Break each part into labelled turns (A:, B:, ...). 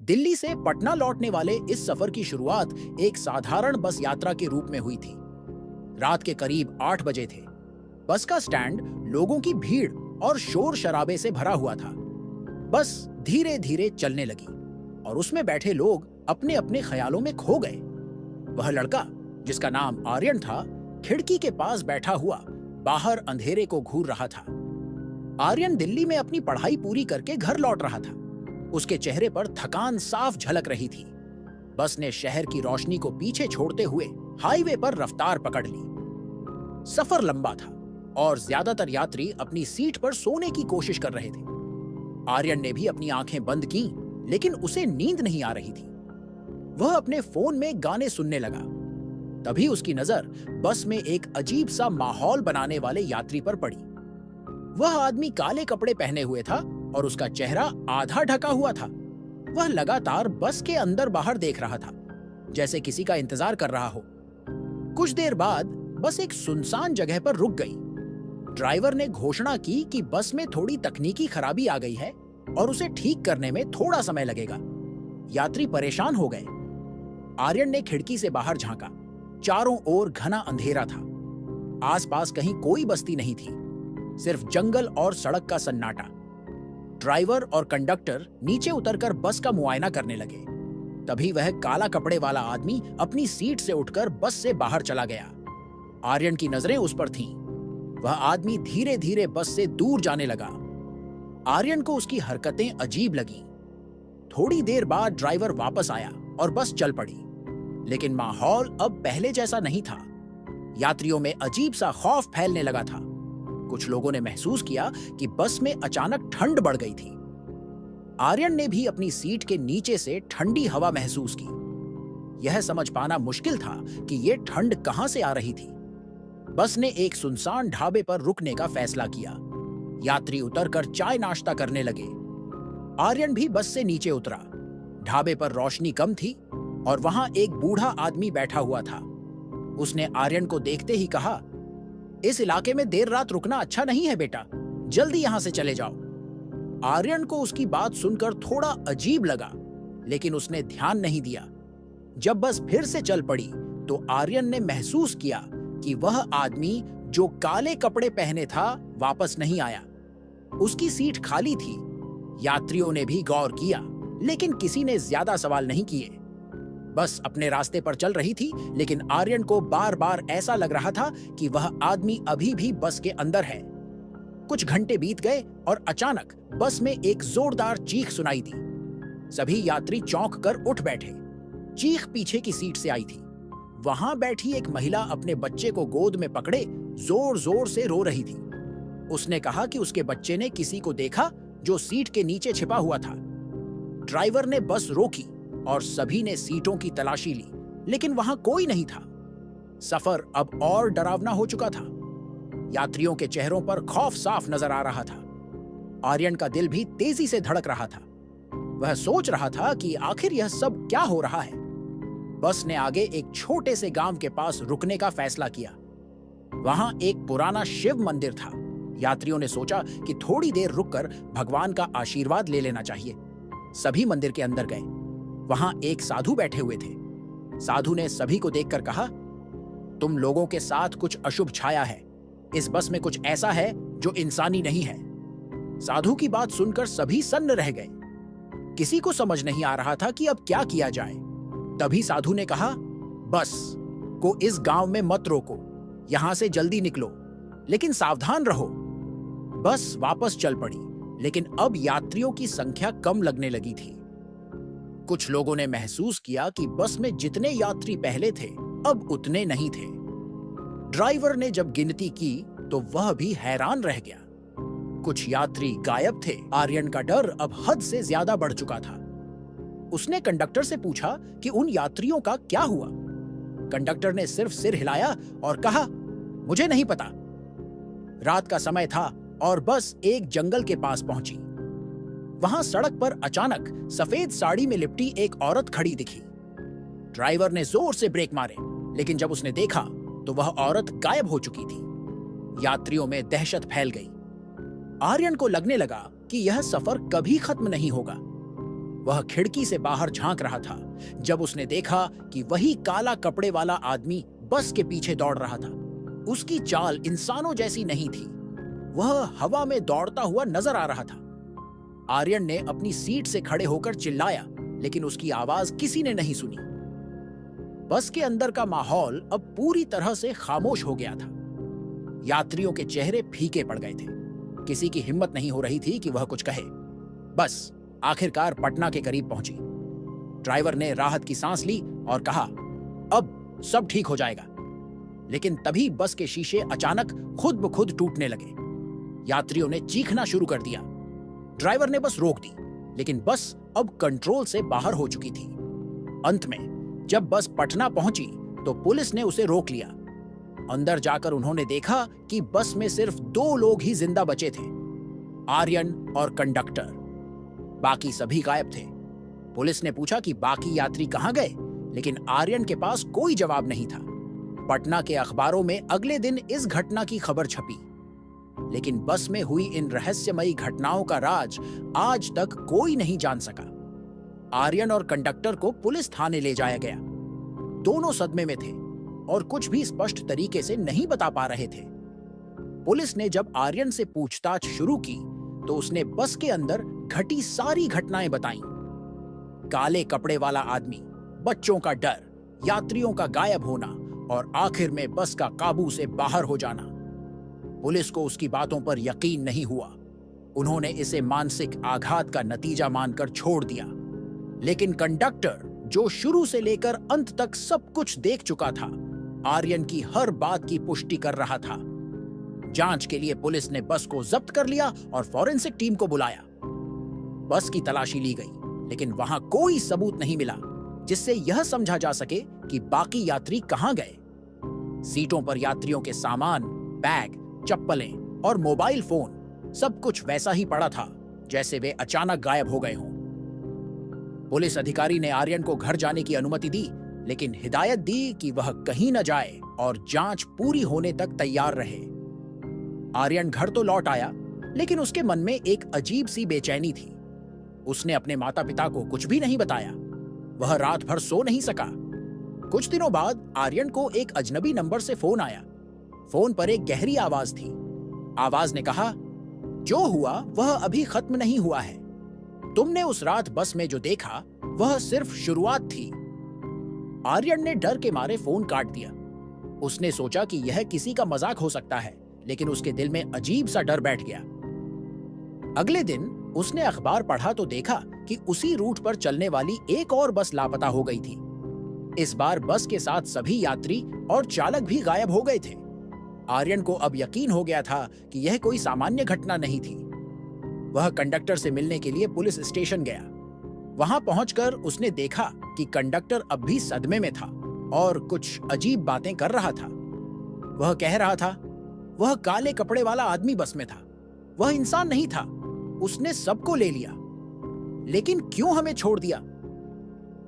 A: दिल्ली से पटना लौटने वाले इस सफर की शुरुआत एक साधारण बस यात्रा के रूप में हुई थी। रात के करीब 8 बजे थे। बस का स्टैंड लोगों की भीड़ और शोर शराबे से भरा हुआ था। बस धीरे धीरे चलने लगी और उसमें बैठे लोग अपने अपने ख्यालों में खो गए। वह लड़का जिसका नाम आर्यन था, खिड़की के पास बैठा हुआ बाहर अंधेरे को घूर रहा था। आर्यन दिल्ली में अपनी पढ़ाई पूरी करके घर लौट रहा था। उसके चेहरे पर थकान साफ झलक रही थी। बस ने शहर की रोशनी को पीछे छोड़ते हुए हाईवे पर रफ्तार पकड़ ली। सफर लंबा था और ज्यादातर यात्री अपनी सीट पर सोने की कोशिश कर रहे थे। आर्यन ने भी अपनी आंखें बंद की, लेकिन उसे नींद नहीं आ रही थी। वह अपने फोन में गाने सुनने लगा। तभी उसकी नजर बस में एक अजीब सा माहौल बनाने वाले यात्री पर पड़ी। वह आदमी काले कपड़े पहने हुए था और उसका चेहरा आधा ढका हुआ था। वह लगातार बस के अंदर बाहर देख रहा था, जैसे किसी का इंतजार कर रहा हो। कुछ देर बाद बस एक सुनसान जगह पर रुक गई। ड्राइवर ने घोषणा की कि बस में थोड़ी तकनीकी खराबी आ गई है और उसे ठीक करने में थोड़ा समय लगेगा। यात्री परेशान हो गए। आर्यन ने खिड़की से बाहर झांका। चारों ओर घना अंधेरा था। आसपास कहीं कोई बस्ती नहीं थी, सिर्फ जंगल और सड़क का सन्नाटा। ड्राइवर और कंडक्टर नीचे उतरकर बस का मुआयना करने लगे। तभी वह काला कपड़े वाला आदमी अपनी सीट से उठकर बस से बाहर चला गया। आर्यन की नजरें उस पर थीं। वह आदमी धीरे धीरे बस से दूर जाने लगा। आर्यन को उसकी हरकतें अजीब लगीं। थोड़ी देर बाद ड्राइवर वापस आया और बस चल पड़ी, लेकिन माहौल अब पहले जैसा नहीं था। यात्रियों में अजीब सा खौफ फैलने लगा था। कुछ लोगों ने महसूस किया कि बस में अचानक ठंड बढ़ गई थी। आर्यन ने भी अपनी सीट के नीचे से ठंडी हवा महसूस की। यह समझ पाना मुश्किल था कि यह ठंड कहां से आ रही थी। बस ने एक सुनसान ढाबे पर रुकने का फैसला किया। यात्री उतरकर चाय नाश्ता करने लगे। आर्यन भी बस से नीचे उतरा। ढाबे पर रोशनी कम थी और वहां एक बूढ़ा आदमी बैठा हुआ था। उसने आर्यन को देखते ही कहा, इस इलाके में देर रात रुकना अच्छा नहीं है बेटा, जल्दी यहां से चले जाओ। आर्यन को उसकी बात सुनकर थोड़ा अजीब लगा, लेकिन उसने ध्यान नहीं दिया। जब बस फिर से चल पड़ी तो आर्यन ने महसूस किया कि वह आदमी जो काले कपड़े पहने था वापस नहीं आया। उसकी सीट खाली थी। यात्रियों ने भी गौर किया, लेकिन किसी ने ज्यादा सवाल नहीं किए। बस अपने रास्ते पर चल रही थी, लेकिन आर्यन को बार बार ऐसा लग रहा था कि वह आदमी अभी भी बस के अंदर है। कुछ घंटे बीत गए और अचानक बस में एक जोरदार चीख सुनाई दी। सभी यात्री चौंक कर उठ बैठे। चीख पीछे की सीट से आई थी। वहां बैठी एक महिला अपने बच्चे को गोद में पकड़े जोर जोर से रो रही थी। उसने कहा कि उसके बच्चे ने किसी को देखा जो सीट के नीचे छिपा हुआ था। ड्राइवर ने बस रोकी और सभी ने सीटों की तलाशी ली, लेकिन वहां कोई नहीं था। सफर अब और डरावना हो चुका था। यात्रियों के चेहरों पर खौफ साफ नजर आ रहा था। आर्यन का दिल भी तेजी से धड़क रहा था। वह सोच रहा था कि आखिर यह सब क्या हो रहा है। बस ने आगे एक छोटे से गांव के पास रुकने का फैसला किया। वहां एक पुराना शिव मंदिर था। यात्रियों ने सोचा कि थोड़ी देर रुककर भगवान का आशीर्वाद ले लेना चाहिए। सभी मंदिर के अंदर गए। वहां एक साधु बैठे हुए थे। साधु ने सभी को देखकर कहा, तुम लोगों के साथ कुछ अशुभ छाया है। इस बस में कुछ ऐसा है जो इंसानी नहीं है। साधु की बात सुनकर सभी सन्न रह गए। किसी को समझ नहीं आ रहा था कि अब क्या किया जाए। तभी साधु ने कहा, बस को इस गांव में मत रोको, यहां से जल्दी निकलो, लेकिन सावधान रहो। बस वापस चल पड़ी, लेकिन अब यात्रियों की संख्या कम लगने लगी थी। कुछ लोगों ने महसूस किया कि बस में जितने यात्री पहले थे अब उतने नहीं थे। ड्राइवर ने जब गिनती की तो वह भी हैरान रह गया। कुछ यात्री गायब थे। आर्यन का डर अब हद से ज्यादा बढ़ चुका था। उसने कंडक्टर से पूछा कि उन यात्रियों का क्या हुआ। कंडक्टर ने सिर्फ सिर हिलाया और कहा, मुझे नहीं पता। रात का समय था और बस एक जंगल के पास पहुंची। वहां सड़क पर अचानक सफेद साड़ी में लिपटी एक औरत खड़ी दिखी। ड्राइवर ने जोर से ब्रेक मारे, लेकिन जब उसने देखा तो वह औरत गायब हो चुकी थी। यात्रियों में दहशत फैल गई। आर्यन को लगने लगा कि यह सफर कभी खत्म नहीं होगा। वह खिड़की से बाहर झांक रहा था जब उसने देखा कि वही काला कपड़े वाला आदमी बस के पीछे दौड़ रहा था। उसकी चाल इंसानों जैसी नहीं थी। वह हवा में दौड़ता हुआ नजर आ रहा था। आर्यन ने अपनी सीट से खड़े होकर चिल्लाया, लेकिन उसकी आवाज किसी ने नहीं सुनी। बस के अंदर का माहौल अब पूरी तरह से खामोश हो गया था। यात्रियों के चेहरे फीके पड़ गए थे। किसी की हिम्मत नहीं हो रही थी कि वह कुछ कहे। बस आखिरकार पटना के करीब पहुंची। ड्राइवर ने राहत की सांस ली और कहा, अब सब ठीक हो जाएगा। लेकिन तभी बस के शीशे अचानक खुद ब खुद टूटने लगे। यात्रियों ने चीखना शुरू कर दिया। ड्राइवर ने बस रोक दी, लेकिन बस अब कंट्रोल से बाहर हो चुकी थी। अंत में जब बस पटना पहुंची तो पुलिस ने उसे रोक लिया। अंदर जाकर उन्होंने देखा कि बस में सिर्फ 2 लोग ही जिंदा बचे थे, आर्यन और कंडक्टर। बाकी सभी गायब थे। पुलिस ने पूछा कि बाकी यात्री कहां गए, लेकिन आर्यन के पास कोई जवाब नहीं था। पटना के अखबारों में अगले दिन इस घटना की खबर छपी, लेकिन बस में हुई इन रहस्यमयी घटनाओं का राज आज तक कोई नहीं जान सका। आर्यन और कंडक्टर को पुलिस थाने ले जाया गया। दोनों सदमे में थे और कुछ भी स्पष्ट तरीके से नहीं बता पा रहे थे। पुलिस ने जब आर्यन से पूछताछ शुरू की तो उसने बस के अंदर घटी सारी घटनाएं बताईं। काले कपड़े वाला आदमी, बच्चों का डर, यात्रियों का गायब होना और आखिर में बस का काबू से बाहर हो जाना। पुलिस को उसकी बातों पर यकीन नहीं हुआ। उन्होंने इसे मानसिक आघात का नतीजा मानकर छोड़ दिया। लेकिन कंडक्टर, जो शुरू से लेकर अंत तक सब कुछ देख चुका था, आर्यन की हर बात की पुष्टि कर रहा था। जांच के लिए पुलिस ने बस को जब्त कर लिया और फॉरेंसिक टीम को बुलाया। बस की तलाशी ली गई, लेकिन वहां कोई सबूत नहीं मिला जिससे यह समझा जा सके कि बाकी यात्री कहां गए। सीटों पर यात्रियों के सामान, बैग, चप्पलें और मोबाइल फोन सब कुछ वैसा ही पड़ा था जैसे वे अचानक गायब हो गए हों। पुलिस अधिकारी ने आर्यन को घर जाने की अनुमति दी, लेकिन हिदायत दी कि वह कहीं न जाए और जांच पूरी होने तक तैयार रहे। आर्यन घर तो लौट आया, लेकिन उसके मन में एक अजीब सी बेचैनी थी। उसने अपने माता-पिता को कुछ भी नहीं बताया। वह रात भर सो नहीं सका। कुछ दिनों बाद आर्यन को एक अजनबी नंबर से फोन आया। फोन पर एक गहरी आवाज थी। आवाज ने कहा, जो हुआ वह अभी खत्म नहीं हुआ है। तुमने उस रात बस में जो देखा वह सिर्फ शुरुआत थी। आर्यन ने डर के मारे फोन काट दिया। उसने सोचा कि यह किसी का मजाक हो सकता है, लेकिन उसके दिल में अजीब सा डर बैठ गया। अगले दिन उसने अखबार पढ़ा तो देखा कि उसी रूट पर चलने वाली एक और बस लापता हो गई थी। इस बार बस के साथ सभी यात्री और चालक भी गायब हो गए थे। आर्यन को अब यकीन हो गया था कि यह कोई सामान्य घटना नहीं थी। वह कंडक्टर से मिलने के लिए पुलिस स्टेशन गया। वहां पहुंचकर उसने देखा कि कंडक्टर अब भी सदमे में था और कुछ अजीब बातें कर रहा था। वह कह रहा था, वह काले कपड़े वाला आदमी बस में था। वह इंसान नहीं था। उसने सबको ले लिया, लेकिन क्यों हमें छोड़ दिया?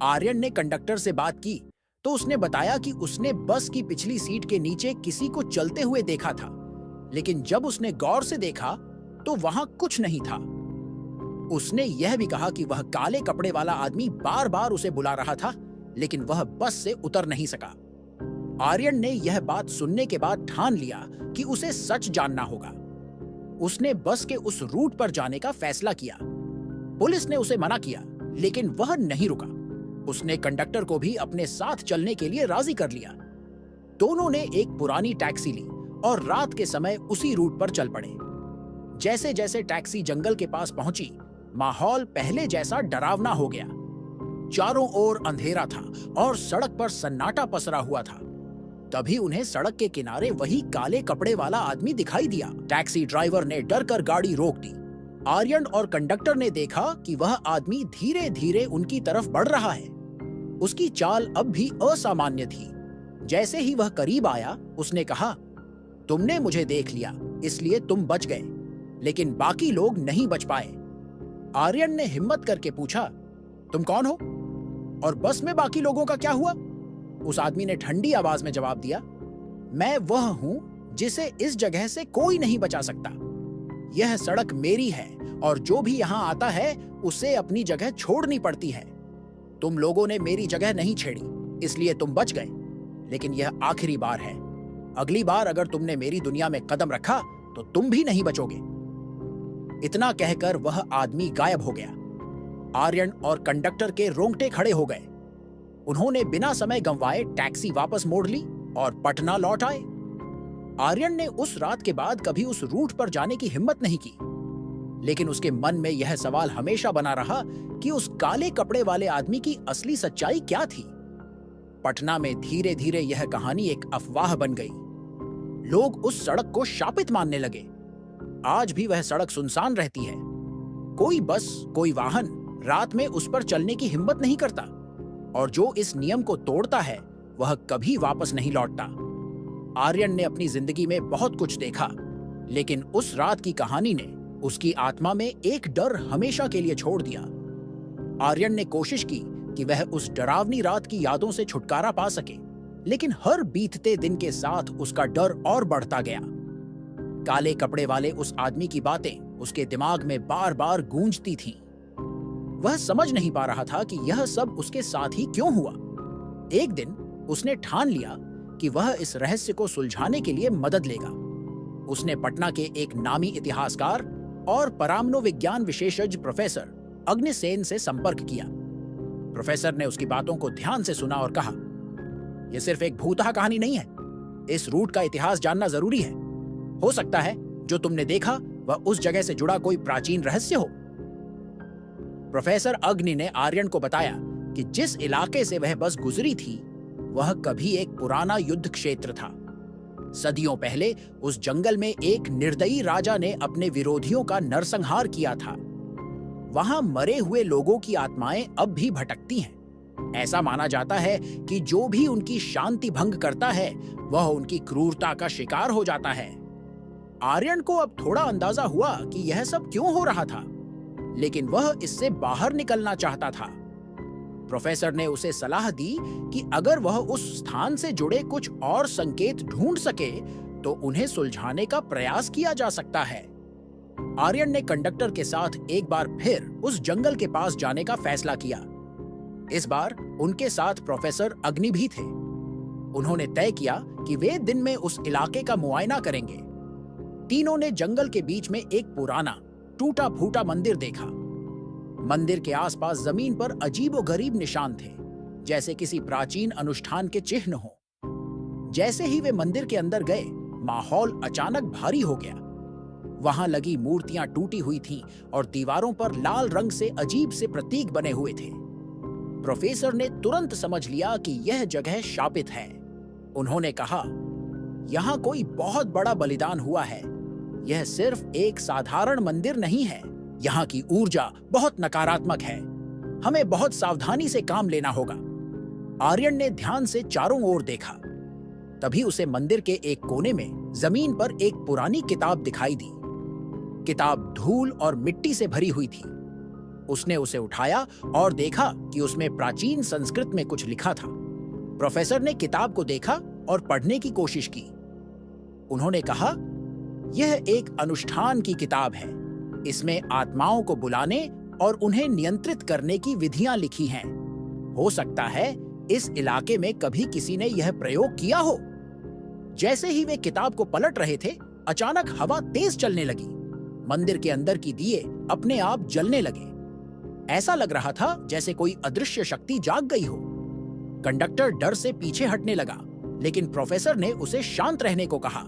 A: आर्यन ने कंडक्टर से बात की तो उसने बताया कि उसने बस की पिछली सीट के नीचे किसी को चलते हुए देखा था, लेकिन जब उसने गौर से देखा तो वहां कुछ नहीं था। उसने यह भी कहा कि वह काले कपड़े वाला आदमी बार बार उसे बुला रहा था, लेकिन वह बस से उतर नहीं सका। आर्यन ने यह बात सुनने के बाद ठान लिया कि उसे सच जानना होगा। उसने बस के उस रूट पर जाने का फैसला किया। पुलिस ने उसे मना किया, लेकिन वह नहीं रुका। उसने कंडक्टर को भी अपने साथ चलने के लिए राजी कर लिया। दोनों ने एक पुरानी टैक्सी ली और रात के समय उसी रूट पर चल पड़े। जैसे जैसे टैक्सी जंगल के पास पहुंची, माहौल पहले जैसा डरावना हो गया। चारों ओर अंधेरा था और सड़क पर सन्नाटा पसरा हुआ था। तभी उन्हें सड़क के किनारे वही काले कपड़े वाला आदमी दिखाई दिया। टैक्सी ड्राइवर ने डरकर गाड़ी रोक दी। आर्यन और कंडक्टर ने देखा कि वह आदमी धीरे धीरे उनकी तरफ बढ़ रहा है। उसकी चाल अब भी असामान्य थी। जैसे ही वह करीब आया, उसने कहा, तुमने मुझे देख लिया, इसलिए तुम बच गए, लेकिन बाकी लोग नहीं बच पाए। आर्यन ने हिम्मत करके पूछा, तुम कौन हो और बस में बाकी लोगों का क्या हुआ? उस आदमी ने ठंडी आवाज में जवाब दिया, मैं वह हूं जिसे इस जगह से कोई नहीं बचा सकता। यह सड़क मेरी है और जो भी यहाँ आता है उसे अपनी जगह छोड़नी पड़ती है। तुम लोगों ने मेरी जगह नहीं छेड़ी, इसलिए तुम बच गए, लेकिन यह आखिरी बार है। अगली बार अगर तुमने मेरी दुनिया में कदम रखा तो तुम भी नहीं बचोगे। इतना कहकर वह आदमी गायब हो गया। आर्यन और कंडक्टर के रोंगटे खड़े हो गए। उन्होंने बिना समय गंवाए टैक्सी वापस मोड़ ली और पटना लौट आए। आर्यन ने उस रात के बाद कभी उस रूट पर जाने की हिम्मत नहीं की, लेकिन उसके मन में यह सवाल हमेशा बना रहा कि उस काले कपड़े वाले आदमी की असली सच्चाई क्या थी। पटना में धीरे धीरे यह कहानी एक अफवाह बन गई। लोग उस सड़क को शापित मानने लगे। आज भी वह सड़क सुनसान रहती है। कोई बस, कोई वाहन रात में उस पर चलने की हिम्मत नहीं करता, और जो इस नियम को तोड़ता है वह कभी वापस नहीं लौटता। आर्यन ने अपनी जिंदगी में बहुत कुछ देखा, लेकिन उस रात की कहानी ने उसकी आत्मा में एक डर हमेशा के लिए छोड़ दिया। आर्यन ने कोशिश की कि वह उस डरावनी रात की यादों से छुटकारा पा सके, लेकिन हर बीतते दिन के साथ उसका डर और बढ़ता गया। काले कपड़े वाले उस आदमी की बातें उसके दिमाग में बार बार गूंजती थीं। वह समझ नहीं पा रहा था कि यह सब उसके साथ ही क्यों हुआ। एक दिन उसने ठान लिया कि वह इस रहस्य को सुलझाने के लिए मदद लेगा। उसने पटना के एक नामी इतिहासकार और परमाणु विज्ञान विशेषज्ञ प्रोफेसर अग्निसेन से संपर्क किया। प्रोफेसर ने उसकी बातों को ध्यान से सुना और कहा, यह सिर्फ एक भूतहा कहानी नहीं है। इस रूट का इतिहास जानना जरूरी है। हो सकता है जो तुमने देखा वह उस जगह से जुड़ा कोई प्राचीन रहस्य हो। प्रोफेसर अग्नि ने आर्यन को बताया कि जिस इलाके से वह बस गुजरी थी वह कभी एक पुराना युद्ध क्षेत्र था। सदियों पहले उस जंगल में एक निर्दयी राजा ने अपने विरोधियों का नरसंहार किया था। वहां मरे हुए लोगों की आत्माएं अब भी भटकती हैं। ऐसा माना जाता है कि जो भी उनकी शांति भंग करता है वह उनकी क्रूरता का शिकार हो जाता है। आर्यन को अब थोड़ा अंदाजा हुआ कि यह सब क्यों हो रहा था, लेकिन वह इससे बाहर निकलना चाहता था। प्रोफेसर ने उसे सलाह दी कि अगर वह उस स्थान से जुड़े कुछ और संकेत ढूंढ सके तो उन्हें सुलझाने का प्रयास किया जा सकता है। आर्यन ने कंडक्टर के साथ एक बार फिर उस जंगल के पास जाने का फैसला किया। इस बार उनके साथ प्रोफेसर अग्नि भी थे। उन्होंने तय किया कि वे दिन में उस इलाके का मुआयना करेंगे। तीनों ने जंगल के बीच में एक पुराना टूटा फूटा मंदिर देखा। मंदिर के आसपास जमीन पर अजीबोगरीब निशान थे, जैसे किसी प्राचीन अनुष्ठान के चिन्ह हो। जैसे ही वे मंदिर के अंदर गए, माहौल अचानक भारी हो गया। वहां लगी मूर्तियां टूटी हुई थीं और दीवारों पर लाल रंग से अजीब से प्रतीक बने हुए थे। प्रोफेसर ने तुरंत समझ लिया कि यह जगह शापित है। उन्होंने कहा, यहां कोई बहुत बड़ा बलिदान हुआ है। यह सिर्फ एक साधारण मंदिर नहीं है। यहाँ की ऊर्जा बहुत नकारात्मक है। हमें बहुत सावधानी से काम लेना होगा। आर्यन ने ध्यान से चारों ओर देखा। तभी उसे मंदिर के एक कोने में जमीन पर एक पुरानी किताब दिखाई दी। किताब धूल और मिट्टी से भरी हुई थी। उसने उसे उठाया और देखा कि उसमें प्राचीन संस्कृत में कुछ लिखा था। प्रोफेसर ने किताब को देखा और पढ़ने की कोशिश की। उन्होंने कहा, यह एक अनुष्ठान की किताब है। इसमें आत्माओं को बुलाने और उन्हें नियंत्रित करने की विधियां लिखी हैं। हो सकता है इस इलाके में कभी किसी ने यह प्रयोग किया हो। जैसे ही वे किताब को पलट रहे थे, अचानक हवा तेज चलने लगी। मंदिर के अंदर की दिए अपने आप जलने लगे। ऐसा लग रहा था जैसे कोई अदृश्य शक्ति जाग गई हो। कंडक्टर डर से पीछे हटने लगा, लेकिन प्रोफेसर ने उसे शांत रहने को कहा।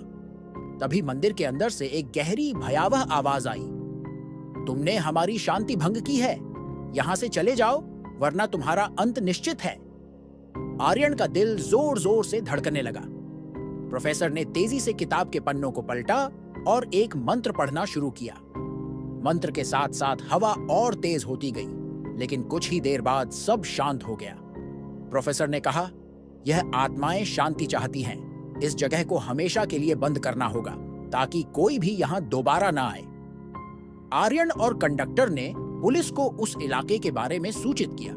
A: तभी मंदिर के अंदर से एक गहरी भयावह आवाज आई, तुमने हमारी शांति भंग की है। यहां से चले जाओ, वरना तुम्हारा अंत निश्चित है। आर्यन का दिल जोर जोर से धड़कने लगा। प्रोफेसर ने तेजी से किताब के पन्नों को पलटा और एक मंत्र पढ़ना शुरू किया। मंत्र के साथ साथ हवा और तेज होती गई, लेकिन कुछ ही देर बाद सब शांत हो गया। प्रोफेसर ने कहा, यह आत्माएं शांति चाहती हैं। इस जगह को हमेशा के लिए बंद करना होगा ताकि कोई भी यहां दोबारा ना आए। आर्यन और कंडक्टर ने पुलिस को उस इलाके के बारे में सूचित किया।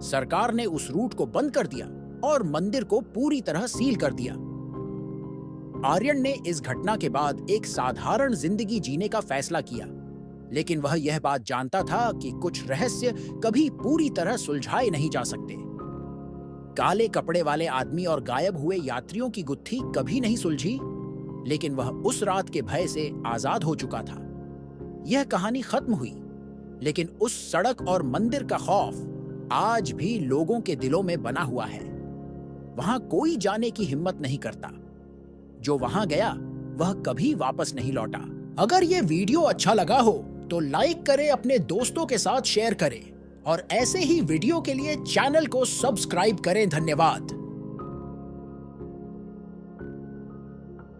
A: सरकार ने उस रूट को बंद कर दिया और मंदिर को पूरी तरह सील कर दिया। आर्यन ने इस घटना के बाद एक साधारण जिंदगी जीने का फैसला किया, लेकिन वह यह बात जानता था कि कुछ रहस्य कभी पूरी तरह सुलझाए नहीं जा सकते। काले कपड़े वाले आदमी और गायब हुए यात्रियों की गुत्थी कभी नहीं सुलझी, लेकिन वह उस रात के भय से आजाद हो चुका था। यह कहानी खत्म हुई, लेकिन उस सड़क और मंदिर का खौफ आज भी लोगों के दिलों में बना हुआ है। वहां कोई जाने की हिम्मत नहीं करता। जो वहां गया वह कभी वापस नहीं लौटा। अगर यह वीडियो अच्छा लगा हो तो लाइक करें, अपने दोस्तों के साथ शेयर करें और ऐसे ही वीडियो के लिए चैनल को सब्सक्राइब करें। धन्यवाद।